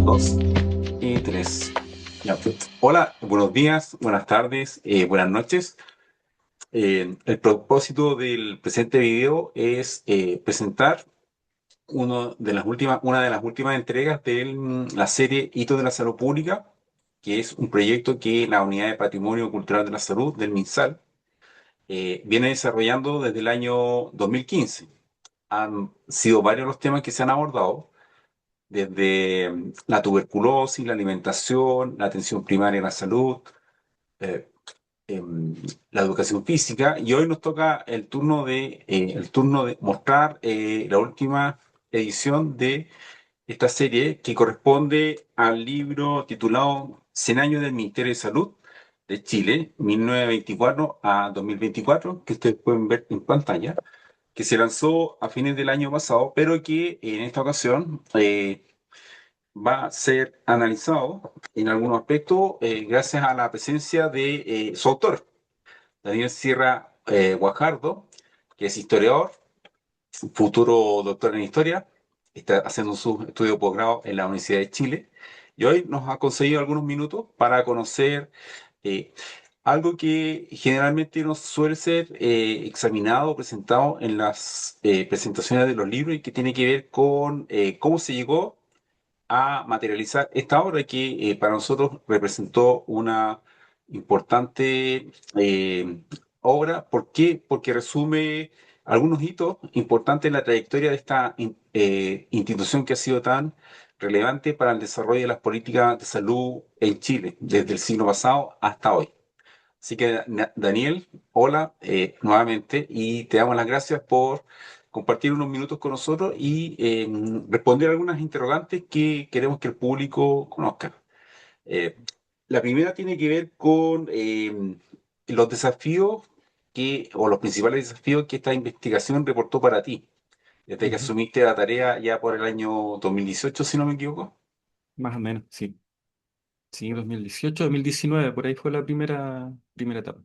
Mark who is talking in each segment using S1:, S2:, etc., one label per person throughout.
S1: Dos y tres. Ya, hola, buenos días, buenas tardes, buenas noches. El propósito del presente video es presentar una de las últimas entregas de la serie Hitos de la Salud Pública, que es un proyecto que la Unidad de Patrimonio Cultural de la Salud del MinSal viene desarrollando desde el año 2015. Han sido varios los temas que se han abordado desde la tuberculosis, la alimentación, la atención primaria en la salud, eh, la educación física, y hoy nos toca el turno de mostrar la última edición de esta serie que corresponde al libro titulado 100 años del Ministerio de Salud de Chile, 1924 a 2024, que ustedes pueden ver en pantalla, que se lanzó a fines del año pasado, pero que en esta ocasión va a ser analizado en algunos aspectos gracias a la presencia de su autor, Daniel Sierra Guajardo, que es historiador, futuro doctor en historia, está haciendo su estudio de posgrado en la Universidad de Chile y hoy nos ha conseguido algunos minutos para conocer eh, algo que generalmente no suele ser examinado o presentado en las presentaciones de los libros y que tiene que ver con cómo se llegó a materializar esta obra que para nosotros representó una importante obra. ¿Por qué? Porque resume algunos hitos importantes en la trayectoria de esta institución que ha sido tan relevante para el desarrollo de las políticas de salud en Chile, desde el siglo pasado hasta hoy. Así que, Daniel, hola nuevamente y te damos las gracias por compartir unos minutos con nosotros y responder algunas interrogantes que queremos que el público conozca. Eh, la primera tiene que ver con los desafíos o los principales desafíos que esta investigación reportó para ti, desde que
S2: Ujú.
S1: asumiste la tarea ya por el año 2018, si no me equivoco.
S2: Más o menos, sí. Sí, 2018, 2019, por ahí fue la primera etapa.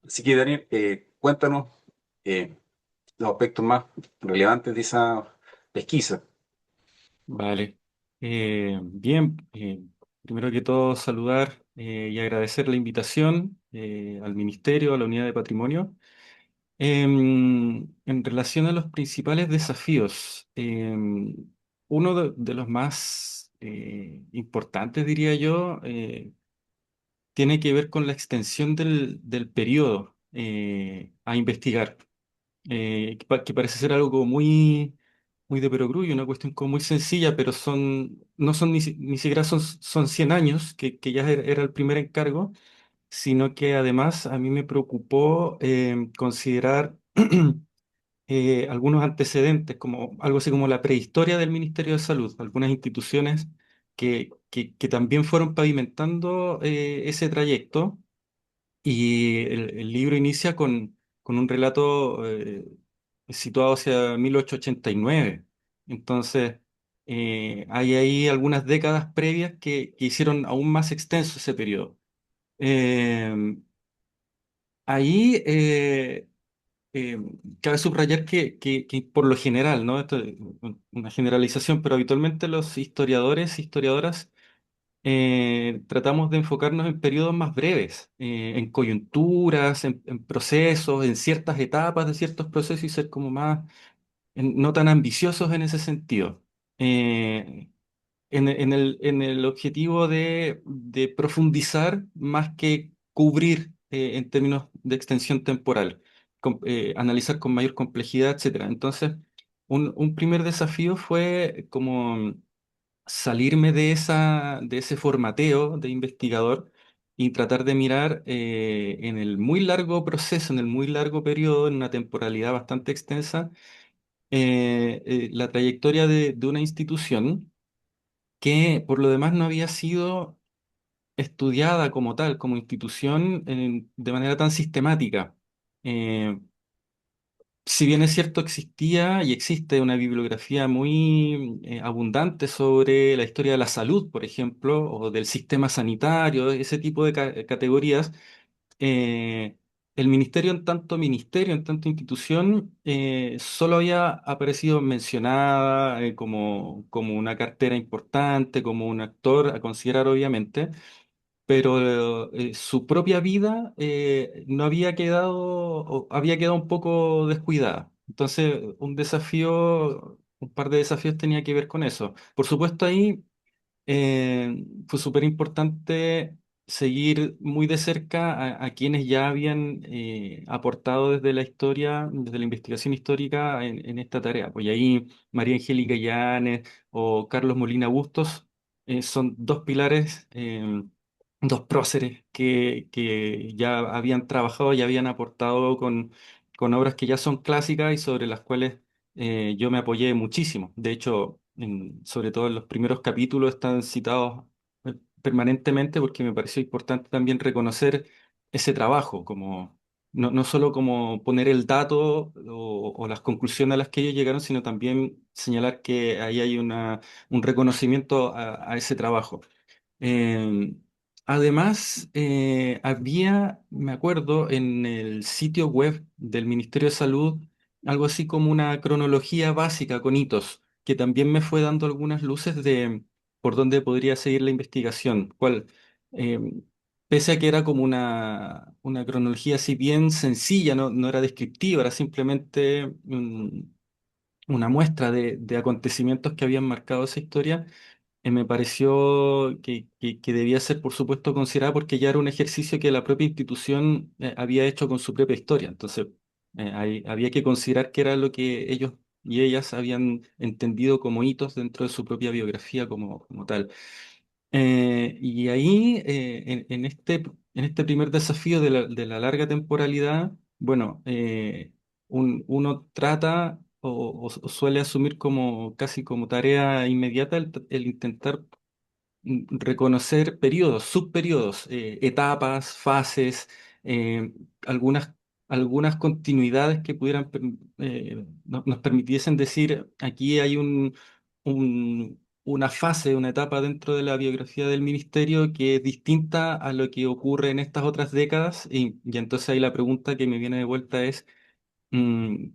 S1: Así que, Daniel, cuéntanos eh, los aspectos más relevantes de esa pesquisa.
S2: Vale. Bien, primero que todo saludar y agradecer la invitación al Ministerio, a la Unidad de Patrimonio. En relación a los principales desafíos, uno de los más importantes, diría yo, tiene que ver con la extensión del periodo a investigar, que parece ser algo como muy de perogrullo, una cuestión como muy sencilla, pero no son ni siquiera son 100 años, que ya era el primer encargo, sino que además a mí me preocupó considerar algunos antecedentes, como algo así como la prehistoria del Ministerio de Salud, algunas instituciones que también fueron pavimentando ese trayecto y el libro inicia con un relato situado hacia 1889. Entonces, hay ahí algunas décadas previas que hicieron aún más extenso ese periodo. Eh, ahí eh, cabe subrayar que por lo general, ¿no? Esto es una generalización, pero habitualmente los historiadores, historiadoras, tratamos de enfocarnos en periodos más breves, en coyunturas, en procesos, en ciertas etapas de ciertos procesos y ser como más, no tan ambiciosos en ese sentido. Eh, en el objetivo de profundizar más que cubrir en términos de extensión temporal, analizar con mayor complejidad, etcétera. Entonces, un primer desafío fue como salirme de ese formateo de investigador y tratar de mirar en el muy largo proceso, en el muy largo periodo, en una temporalidad bastante extensa, la trayectoria de una institución que por lo demás no había sido estudiada como tal, como institución, de manera tan sistemática. Eh, si bien es cierto, existía y existe una bibliografía muy abundante sobre la historia de la salud, por ejemplo, o del sistema sanitario, ese tipo de categorías, eh, el ministerio en tanto institución, solo había aparecido mencionada como una cartera importante, como un actor a considerar obviamente, pero su propia vida no había quedado, o había quedado un poco descuidada. Entonces, un par de desafíos tenía que ver con eso. Por supuesto, ahí fue súper importante seguir muy de cerca a quienes ya habían aportado desde la historia, desde la investigación histórica en esta tarea. Pues y ahí María Angélica Llanes o Carlos Molina Bustos son dos pilares, dos próceres que ya habían trabajado, ya habían aportado con obras que ya son clásicas y sobre las cuales yo me apoyé muchísimo. De hecho, sobre todo en los primeros capítulos están citados permanentemente porque me pareció importante también reconocer ese trabajo, como no solo como poner el dato o las conclusiones a las que ellos llegaron, sino también señalar que ahí hay un reconocimiento a ese trabajo. Eh, Además, me acuerdo, en el sitio web del Ministerio de Salud, algo así como una cronología básica con hitos, que también me fue dando algunas luces de por dónde podría seguir la investigación. Eh, Pese a que era como una cronología así bien sencilla, no era descriptiva, era simplemente una muestra de acontecimientos que habían marcado esa historia, me pareció que debía ser, por supuesto, considerada porque ya era un ejercicio que la propia institución había hecho con su propia historia. Entonces, había que considerar qué era lo que ellos y ellas habían entendido como hitos dentro de su propia biografía como tal. Y ahí, en este primer desafío de la larga temporalidad, bueno, uno trata o suele asumir como casi como tarea inmediata el intentar reconocer periodos, subperiodos, etapas, fases, eh, algunas, algunas continuidades que nos permitiesen decir, aquí hay una fase, una etapa dentro de la biografía del ministerio que es distinta a lo que ocurre en estas otras décadas, y entonces ahí la pregunta que me viene de vuelta es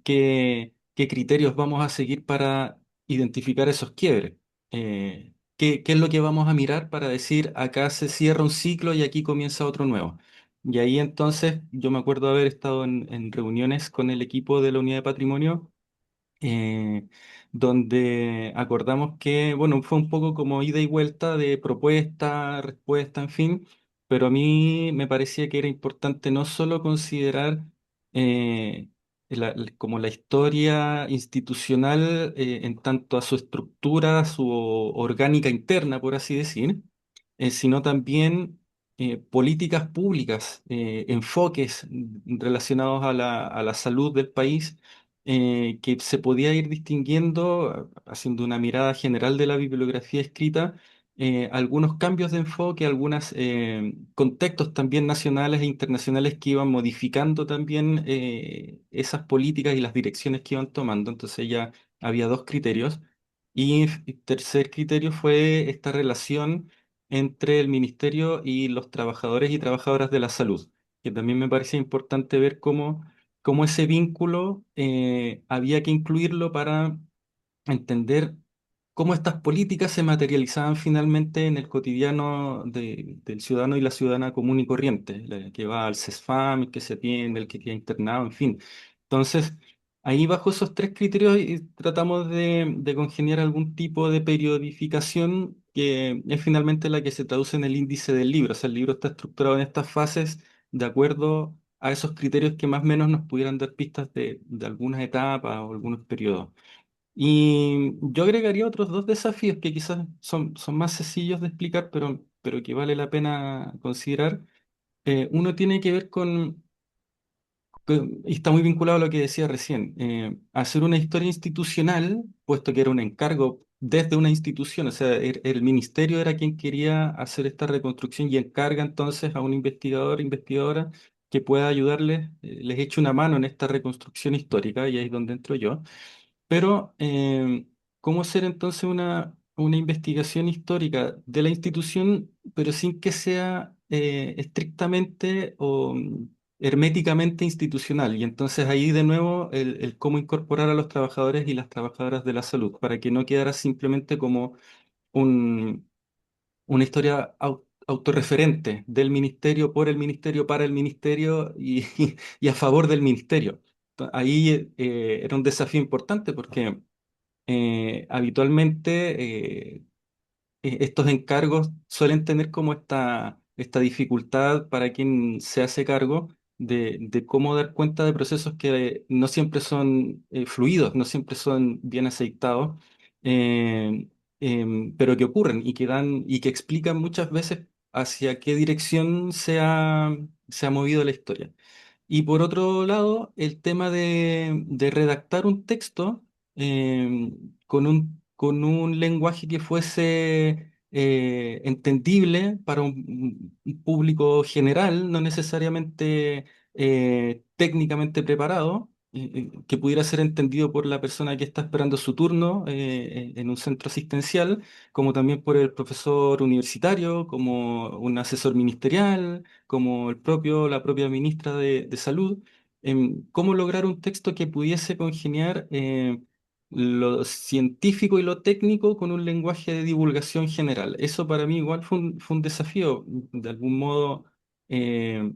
S2: qué criterios vamos a seguir para identificar esos quiebres. ¿Qué es lo que vamos a mirar para decir acá se cierra un ciclo y aquí comienza otro nuevo? Y ahí entonces yo me acuerdo haber estado en reuniones con el equipo de la unidad de patrimonio, eh, donde acordamos que, bueno, fue un poco como ida y vuelta de propuesta, respuesta, en fin, pero a mí me parecía que era importante no solo considerar eh, como la historia institucional en tanto a su estructura, su orgánica interna, por así decir, sino también políticas públicas, enfoques relacionados a a la salud del país que se podía ir distinguiendo, haciendo una mirada general de la bibliografía escrita, algunos cambios de enfoque, algunos contextos también nacionales e internacionales que iban modificando también esas políticas y las direcciones que iban tomando. Entonces ya había dos criterios. Y tercer criterio fue esta relación entre el ministerio y los trabajadores y trabajadoras de la salud, que también me parecía importante ver cómo ese vínculo había que incluirlo para entender cómo estas políticas se materializaban finalmente en el cotidiano del ciudadano y la ciudadana común y corriente, el que va al CESFAM, el que se atiende, el que queda internado, en fin. Entonces, ahí bajo esos tres criterios tratamos de congeniar algún tipo de periodificación que es finalmente la que se traduce en el índice del libro. O sea, el libro está estructurado en estas fases de acuerdo a esos criterios que más o menos nos pudieran dar pistas de algunas etapas o algunos periodos. Y yo agregaría otros dos desafíos que quizás son más sencillos de explicar, pero que vale la pena considerar. Uno tiene que ver y está muy vinculado a lo que decía recién, hacer una historia institucional, puesto que era un encargo desde una institución, o sea, el ministerio era quien quería hacer esta reconstrucción y encarga entonces a un investigador, investigadora, que pueda ayudarles, les eche una mano en esta reconstrucción histórica, y ahí es donde entro yo. Pero, ¿cómo hacer entonces una investigación histórica de la institución, pero sin que sea estrictamente herméticamente institucional. Y entonces ahí de nuevo el cómo incorporar a los trabajadores y las trabajadoras de la salud para que no quedara simplemente como un, una historia autorreferente del ministerio, por el ministerio, para el ministerio y, y a favor del ministerio. Ahí era un desafío importante porque habitualmente estos encargos suelen tener como esta dificultad para quien se hace cargo de cómo dar cuenta de procesos que no siempre son fluidos, no siempre son bien aceitados, eh, pero que ocurren y que dan y que explican muchas veces hacia qué dirección se ha movido la historia. Y por otro lado, el tema de redactar un texto eh, con un lenguaje que fuese entendible para un público general, no necesariamente técnicamente preparado, que pudiera ser entendido por la persona que está esperando su turno en un centro asistencial, como también por el profesor universitario, como un asesor ministerial como la propia ministra de Salud, cómo lograr un texto que pudiese congeniar lo científico y lo técnico con un lenguaje de divulgación general. Eso para mí igual fue un desafío. De algún modo, eh,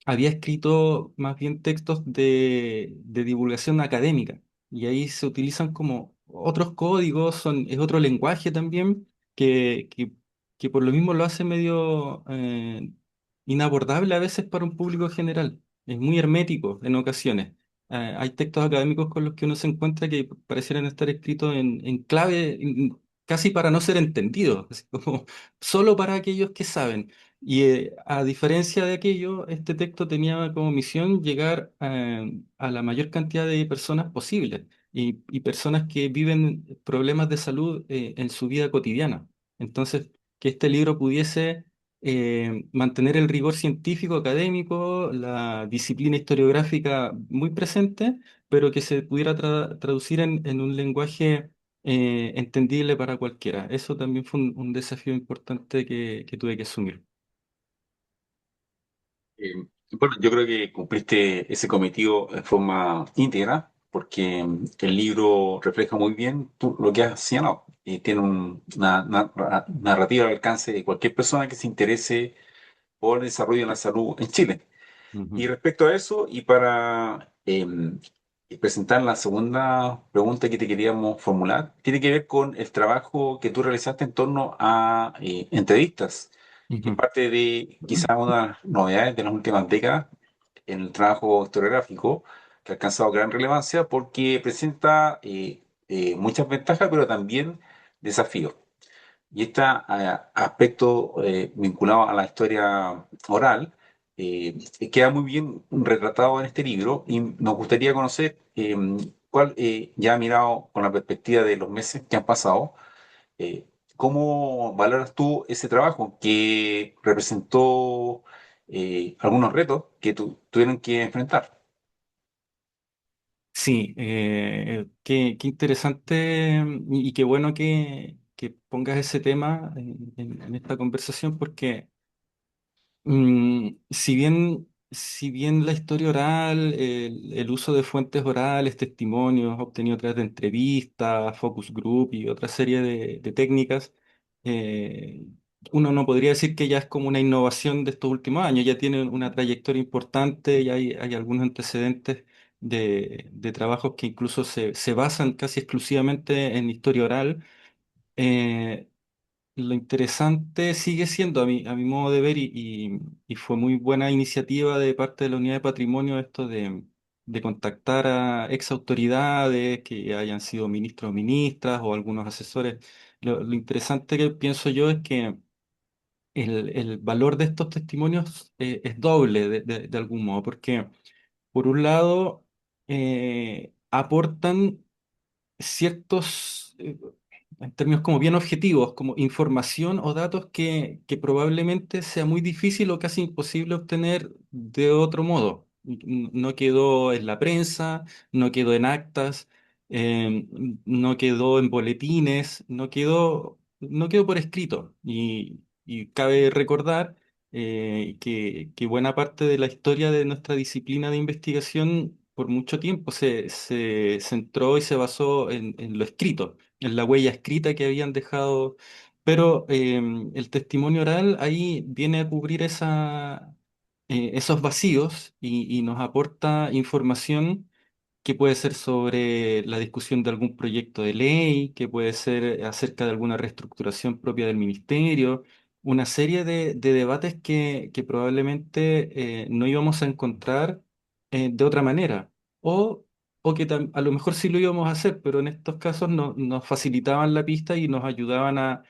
S2: había escrito más bien textos de divulgación académica y ahí se utilizan como otros códigos, es otro lenguaje también que por lo mismo lo hace medio inabordable a veces para un público general. Es muy hermético en ocasiones. Hay textos académicos con los que uno se encuentra que parecieran estar escritos en clave casi para no ser entendidos, así como solo para aquellos que saben. Y a diferencia de aquello, este texto tenía como misión llegar a la mayor cantidad de personas posible y personas que viven problemas de salud en su vida cotidiana. Entonces, que este libro pudiese mantener el rigor científico, académico, la disciplina historiográfica muy presente, pero que se pudiera traducir en un lenguaje entendible para cualquiera. Eso también fue un desafío importante que tuve que asumir.
S1: Eh, bueno, yo creo que cumpliste ese cometido en forma íntegra, porque el libro refleja muy bien lo que has señalado. Tiene una narrativa al alcance de cualquier persona que se interese por el desarrollo de la salud en Chile. Y
S2: Ujú,
S1: respecto a eso, y para presentar la segunda pregunta que te queríamos formular, tiene que ver con el trabajo que tú realizaste en torno a entrevistas, que es
S2: ujú.
S1: parte de quizá una de las novedades de las últimas décadas en el trabajo historiográfico, que ha alcanzado gran relevancia porque presenta muchas ventajas, pero también desafíos. Y este aspecto vinculado a la historia oral queda muy bien retratado en este libro y nos gustaría conocer cuál, ya mirado con la perspectiva de los meses que han pasado, eh, ¿cómo valoras tú ese trabajo que representó algunos retos que tuvieron que enfrentar?
S2: Sí, qué interesante y qué bueno que pongas ese tema en esta conversación porque si bien la historia oral, el uso de fuentes orales, testimonios obtenidos a través de entrevistas, focus group y otra serie de técnicas, eh, uno no podría decir que ya es como una innovación de estos últimos años, ya tiene una trayectoria importante y hay algunos antecedentes de trabajos que incluso se basan casi exclusivamente en historia oral. Eh, lo interesante sigue siendo, a mi modo de ver, y fue muy buena iniciativa de parte de la Unidad de Patrimonio esto de contactar a ex autoridades que hayan sido ministros o ministras o algunos asesores. Lo interesante que pienso yo es que el valor de estos testimonios es doble de algún modo, porque por un lado aportan ciertos, en términos como bien objetivos, como información o datos que probablemente sea muy difícil o casi imposible obtener de otro modo. No quedó en la prensa, no quedó en actas, no quedó en boletines, no quedó por escrito. Y cabe recordar que buena parte de la historia de nuestra disciplina de investigación por mucho tiempo se centró y se basó en lo escrito, en la huella escrita que habían dejado, pero el testimonio oral ahí viene a cubrir esos vacíos y nos aporta información que puede ser sobre la discusión de algún proyecto de ley, que puede ser acerca de alguna reestructuración propia del ministerio, una serie de debates que probablemente no íbamos a encontrar de otra manera, o, o que a lo mejor sí lo íbamos a hacer, pero en estos casos nos facilitaban la pista y nos ayudaban a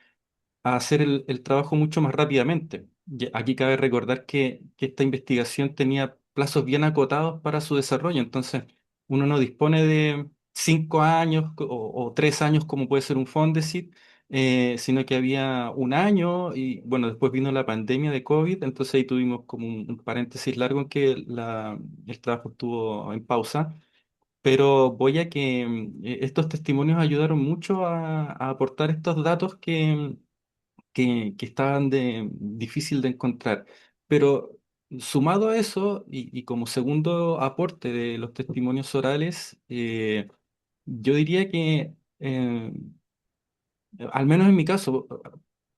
S2: hacer el trabajo mucho más rápidamente. Y aquí cabe recordar que esta investigación tenía plazos bien acotados para su desarrollo, entonces uno no dispone de 5 años o 3 años como puede ser un Fondesit, sino que había un año y bueno, después vino la pandemia de COVID, entonces ahí tuvimos como un paréntesis largo en que el trabajo estuvo en pausa. Pero voy a que estos testimonios ayudaron mucho a aportar estos datos que estaban difícil de encontrar. Pero sumado a eso, y como segundo aporte de los testimonios orales, yo diría que, al menos en mi caso,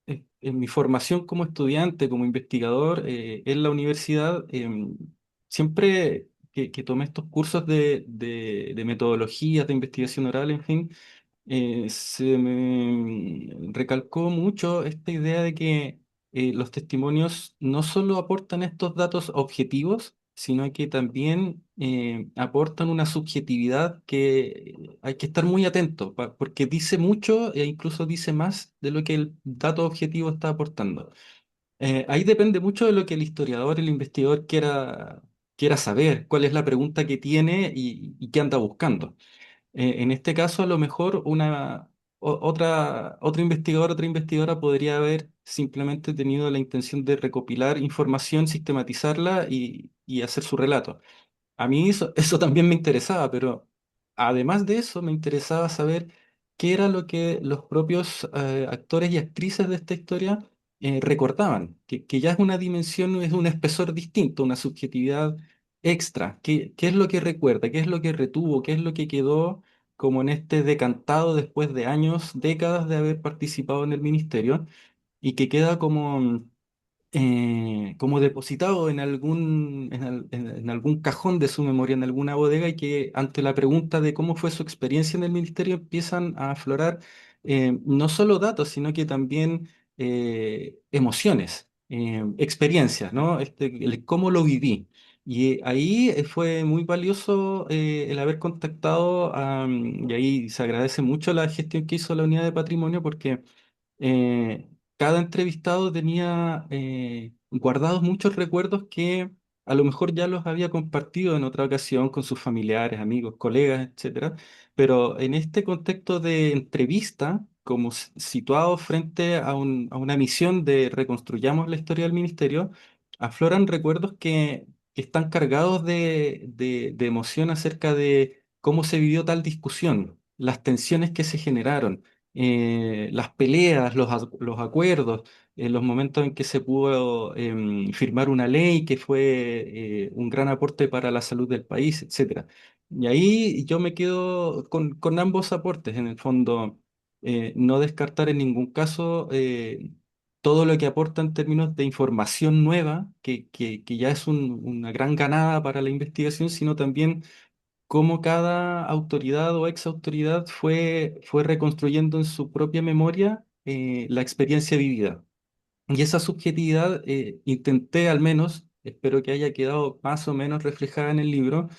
S2: en mi formación como estudiante, como investigador, en la universidad, siempre que tomé estos cursos de metodologías de investigación oral, en fin, se me recalcó mucho esta idea de que los testimonios no solo aportan estos datos objetivos, sino que también aportan una subjetividad que hay que estar muy atento, porque dice mucho e incluso dice más de lo que el dato objetivo está aportando. Ahí depende mucho de lo que el historiador, el investigador quiera saber, cuál es la pregunta que tiene y qué anda buscando. En este caso, a lo mejor otro investigador, otra investigadora podría haber simplemente tenido la intención de recopilar información, sistematizarla y hacer su relato. A mí eso también me interesaba, pero además de eso me interesaba saber qué era lo que los propios actores y actrices de esta historia recordaban, que ya es una dimensión, es un espesor distinto, una subjetividad extra. ¿Qué es lo que recuerda? ¿Qué es lo que retuvo? ¿Qué es lo que quedó como en este decantado después de años, décadas de haber participado en el ministerio y que queda como depositado en algún cajón de su memoria, en alguna bodega, y que ante la pregunta de cómo fue su experiencia en el ministerio empiezan a aflorar no solo datos, sino que también emociones, experiencias, ¿no? El cómo lo viví. Y ahí fue muy valioso el haber contactado, y ahí se agradece mucho la gestión que hizo la unidad de patrimonio porque eh, cada entrevistado tenía guardados muchos recuerdos que a lo mejor ya los había compartido en otra ocasión con sus familiares, amigos, colegas, etcétera. Pero en este contexto de entrevista, como situados frente a una misión de reconstruyamos la historia del ministerio, afloran recuerdos que están cargados de emoción acerca de cómo se vivió tal discusión, las tensiones que se generaron, las peleas, los acuerdos, los momentos en que se pudo firmar una ley que fue un gran aporte para la salud del país, etcétera. Y ahí yo me quedo con ambos aportes, en el fondo, no descartar en ningún caso todo lo que aporta en términos de información nueva, que ya es una gran ganada para la investigación, sino también cómo cada autoridad o ex autoridad fue reconstruyendo en su propia memoria la experiencia vivida. Y esa subjetividad intenté al menos, espero que haya quedado más o menos reflejada en el libro,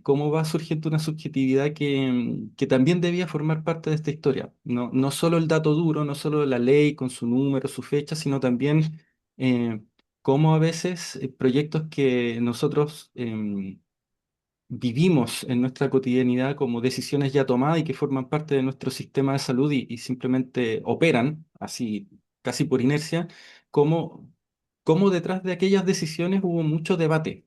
S2: cómo va surgiendo una subjetividad que también debía formar parte de esta historia. No solo el dato duro, no solo la ley con su número, su fecha, sino también eh, cómo a veces proyectos que nosotros vivimos en nuestra cotidianidad como decisiones ya tomadas y que forman parte de nuestro sistema de salud y simplemente operan así casi por inercia, como detrás de aquellas decisiones hubo mucho debate,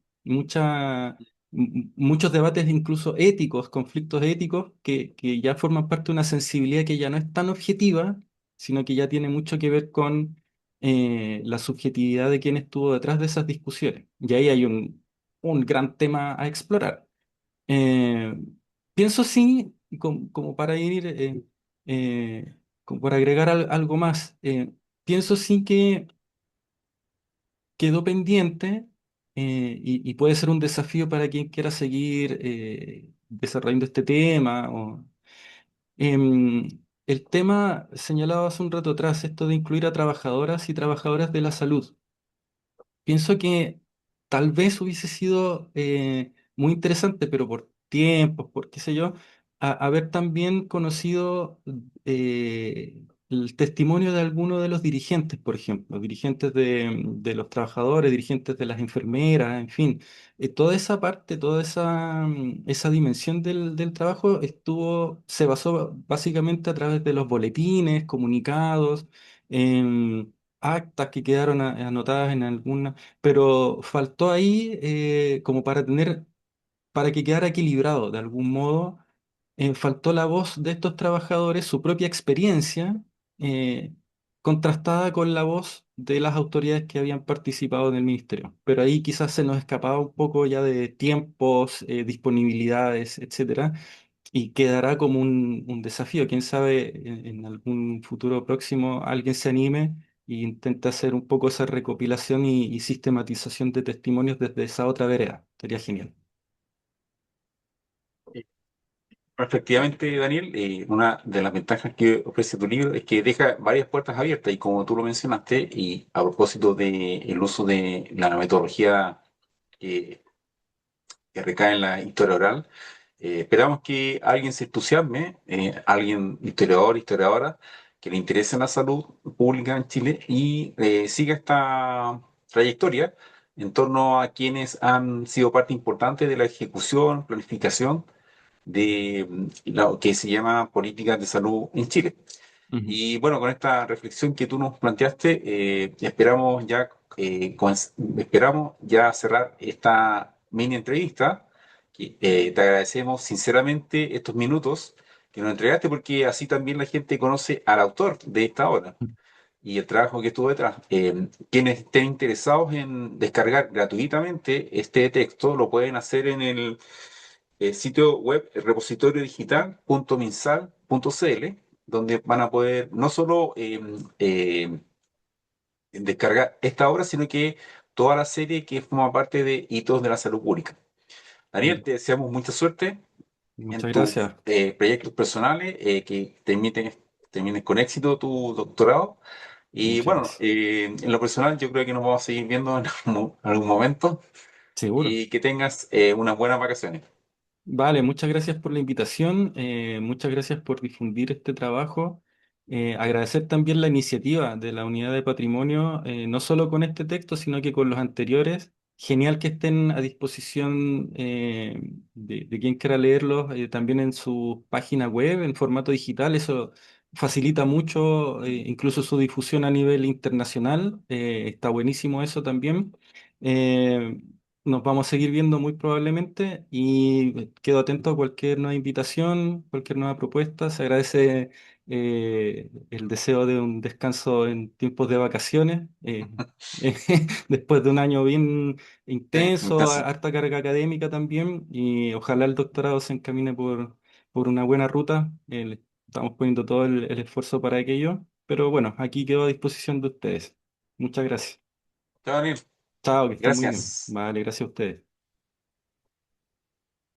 S2: muchos debates incluso éticos, conflictos éticos que ya forman parte de una sensibilidad que ya no es tan objetiva, sino que ya tiene mucho que ver la subjetividad de quién estuvo detrás de esas discusiones. Y ahí hay un gran tema a explorar. Eh, Pienso sí, y como para ir, como para agregar algo más, pienso sí que quedó pendiente y puede ser un desafío para quien quiera seguir desarrollando este tema. El tema señalado hace un rato atrás, esto de incluir a trabajadoras y trabajadoras de la salud. Pienso que tal vez hubiese sido muy interesante, pero por tiempos, por qué sé yo, haber también conocido el testimonio de alguno de los dirigentes, por ejemplo, dirigentes de los trabajadores, dirigentes de las enfermeras, en fin. Toda esa parte, toda esa dimensión del trabajo se basó básicamente a través de los boletines, comunicados, actas que quedaron anotadas en alguna, pero faltó ahí como para que quedara equilibrado de algún modo, faltó la voz de estos trabajadores, su propia experiencia, eh, contrastada con la voz de las autoridades que habían participado en el ministerio. Pero ahí quizás se nos escapaba un poco ya de tiempos, disponibilidades, etcétera, y quedará como un desafío. Quién sabe, en algún futuro próximo alguien se anime e intente hacer un poco esa recopilación y sistematización de testimonios desde esa otra vereda. Sería genial.
S1: Efectivamente, Daniel, una de las ventajas que ofrece tu libro es que deja varias puertas abiertas y como tú lo mencionaste, y a propósito del uso de la metodología que, que recae en la historia oral, esperamos que alguien se entusiasme, alguien historiador, historiadora, que le interese la salud pública en Chile y siga esta trayectoria en torno a quienes han sido parte importante de la ejecución, planificación de lo que se llama políticas de salud en Chile.
S2: Ujú.
S1: Y bueno, con esta reflexión que tú nos planteaste, esperamos ya cerrar esta mini entrevista. Te agradecemos sinceramente estos minutos que nos entregaste porque así también la gente conoce al autor de esta obra y el trabajo que estuvo detrás. Quienes estén interesados en descargar gratuitamente este texto lo pueden hacer en el sitio web repositoriodigital.minsal.cl, donde van a poder no solo descargar esta obra, sino que toda la serie que forma parte de Hitos de la Salud Pública. Daniel, te deseamos mucha suerte en
S2: Muchas
S1: tus
S2: gracias.
S1: proyectos personales, que termines con éxito tu doctorado. Y
S2: Muchas
S1: bueno,
S2: gracias.
S1: en lo personal yo creo que nos vamos a seguir viendo en algún momento
S2: Seguro.
S1: y que tengas unas buenas vacaciones.
S2: Vale, muchas gracias por la invitación, muchas gracias por difundir este trabajo. Agradecer también la iniciativa de la Unidad de Patrimonio, no solo con este texto, sino que con los anteriores. Genial que estén a disposición de quien quiera leerlos, también en su página web, en formato digital. Eso facilita mucho, incluso su difusión a nivel internacional. Está buenísimo eso también. Eh, Nos vamos a seguir viendo muy probablemente y quedo atento a cualquier nueva invitación, cualquier nueva propuesta. Se agradece el deseo de un descanso en tiempos de vacaciones, después de un año bien
S1: Sí,
S2: intenso,
S1: entonces,
S2: harta carga académica también, y ojalá el doctorado se encamine por una buena ruta. Estamos poniendo todo el esfuerzo para aquello, pero bueno, aquí quedo a disposición de ustedes. Muchas gracias.
S1: chao, Daniel.
S2: Chao, que estén muy bien.
S1: Gracias.
S2: Vale, gracias a ustedes.